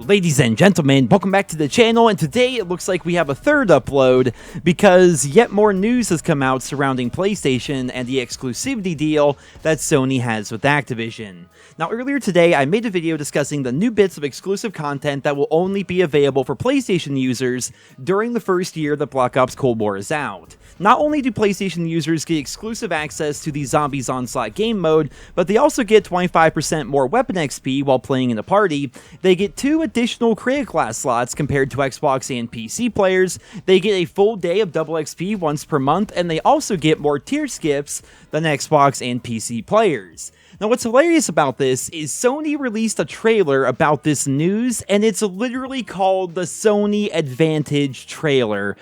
Ladies and gentlemen, welcome back to the channel, and today it looks like we have a third upload because yet more news has come out surrounding PlayStation and the exclusivity deal that Sony has with Activision. Now, earlier today, I made a video discussing the new bits of exclusive content that will only be available for PlayStation users during the first year that Black Ops Cold War is out. Not only do PlayStation users get exclusive access to the Zombies Onslaught game mode, but they also get 25% more weapon XP while playing in a party. They get 2 additional creative class slots compared to Xbox and PC players. They get a full day of double XP once per month, and they also get more tier skips than Xbox and PC players. Now, what's hilarious about this is Sony released a trailer about this news, and it's literally called the Sony Advantage trailer.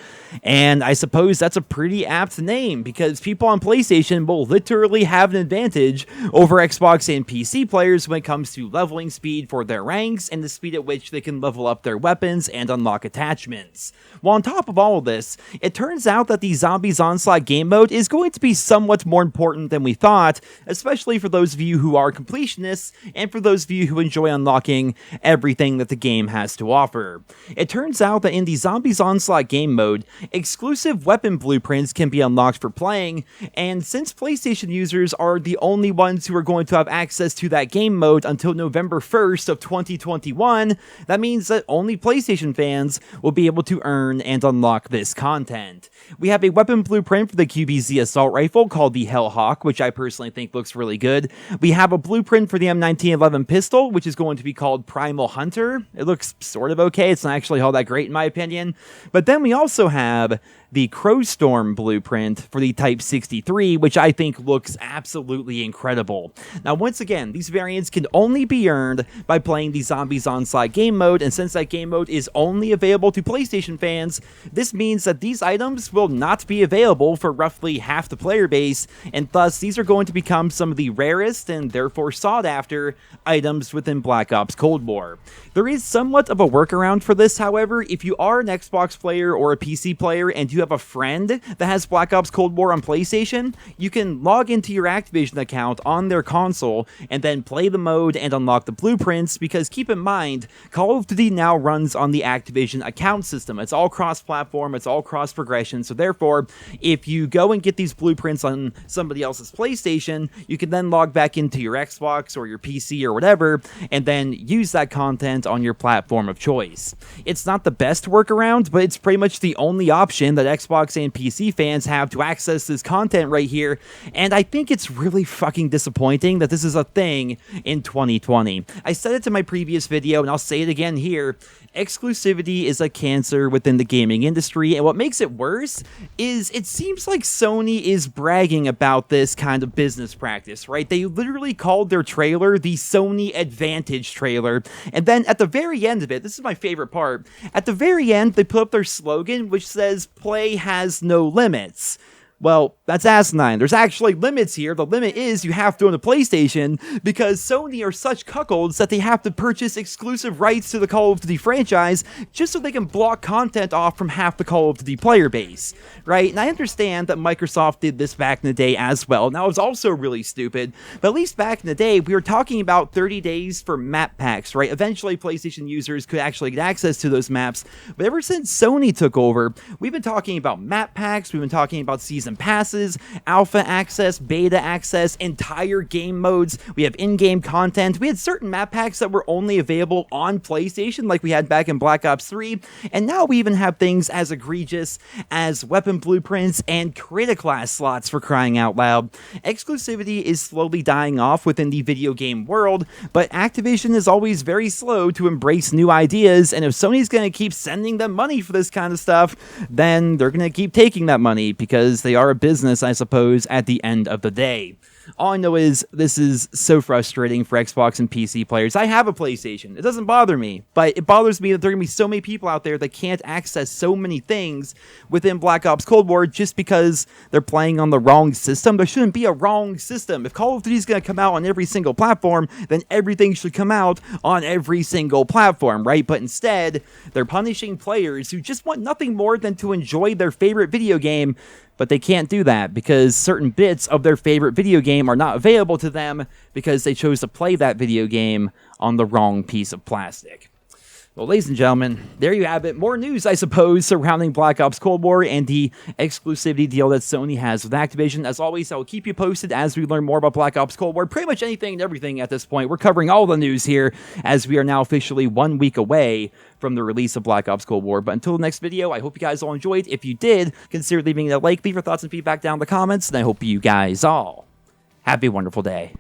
And I suppose that's a pretty apt name, because people on PlayStation will literally have an advantage over Xbox and PC players when it comes to leveling speed for their ranks and the speed at which they can level up their weapons and unlock attachments. Well, on top of all of this, it turns out that the Zombies Onslaught game mode is going to be somewhat more important than we thought, especially for those of you who are completionists and for those of you who enjoy unlocking everything that the game has to offer. It turns out that in the Zombies Onslaught game mode, exclusive weapon blueprints can be unlocked for playing, and since PlayStation users are the only ones who are going to have access to that game mode until November 1st of 2021, that means that only PlayStation fans will be able to earn and unlock this content. We have a weapon blueprint for the QBZ assault rifle called the Hellhawk, which I personally think looks really good. We have a blueprint for the M1911 pistol, which is going to be called Primal Hunter. It looks sort of okay. It's not actually all that great in my opinion. But then we also have the Crowstorm blueprint for the Type 63, which I think looks absolutely incredible. Now, once again, these variants can only be earned by playing the Zombies Onslaught game mode, and since that game mode is only available to PlayStation fans, this means that these items will not be available for roughly half the player base, and thus these are going to become some of the rarest and therefore sought after items within Black Ops Cold War. There is somewhat of a workaround for this, however. If you are an Xbox player or a PC player and you have a friend that has Black Ops Cold War on PlayStation, you can log into your Activision account on their console and then play the mode and unlock the blueprints, because keep in mind, Call of Duty now runs on the Activision account system. It's all cross-platform, it's all cross-progression, so therefore, if you go and get these blueprints on somebody else's PlayStation, you can then log back into your Xbox or your PC or whatever, and then use that content on your platform of choice. It's not the best workaround, but it's pretty much the only option that Xbox and PC fans have to access this content right here, and I think it's really fucking disappointing that this is a thing in 2020. I said it in my previous video, and I'll say it again here. Exclusivity is a cancer within the gaming industry, and what makes it worse is it seems like Sony is bragging about this kind of business practice, right? They literally called their trailer the Sony Advantage trailer, and then at the very end of it, this is my favorite part, at the very end, they put up their slogan, which says, "Play has no limits." Well, that's asinine. There's actually limits here. The limit is you have to own a PlayStation, because Sony are such cuckolds that they have to purchase exclusive rights to the Call of Duty franchise just so they can block content off from half the Call of Duty player base, right? And I understand that Microsoft did this back in the day as well. Now, it was also really stupid, but at least back in the day, we were talking about 30 days for map packs, right? Eventually, PlayStation users could actually get access to those maps, but ever since Sony took over, we've been talking about map packs, we've been talking about season passes, alpha access, beta access, entire game modes. We have in-game content. We had certain map packs that were only available on PlayStation, like we had back in Black Ops 3, and now we even have things as egregious as weapon blueprints and creative class slots, for crying out loud. Exclusivity is slowly dying off within the video game world, but Activision is always very slow to embrace new ideas, and if Sony's going to keep sending them money for this kind of stuff, then they're going to keep taking that money, because they are a business, I suppose, at the end of the day. All I know is this is so frustrating for Xbox and PC players. I have a PlayStation. It doesn't bother me, but it bothers me that there are going to be so many people out there that can't access so many things within Black Ops Cold War just because they're playing on the wrong system. There shouldn't be a wrong system. If Call of Duty is going to come out on every single platform, then everything should come out on every single platform, right? But instead, they're punishing players who just want nothing more than to enjoy their favorite video game but they can't do that because certain bits of their favorite video game are not available to them because they chose to play that video game on the wrong piece of plastic. Well, ladies and gentlemen, there you have it. More news, I suppose, surrounding Black Ops Cold War and the exclusivity deal that Sony has with Activision. As always, I will keep you posted as we learn more about Black Ops Cold War. Pretty much anything and everything at this point. We're covering all the news here as we are now officially 1 week away from the release of Black Ops Cold War. But until the next video, I hope you guys all enjoyed. If you did, consider leaving a like, leave your thoughts and feedback down in the comments, and I hope you guys all have a wonderful day.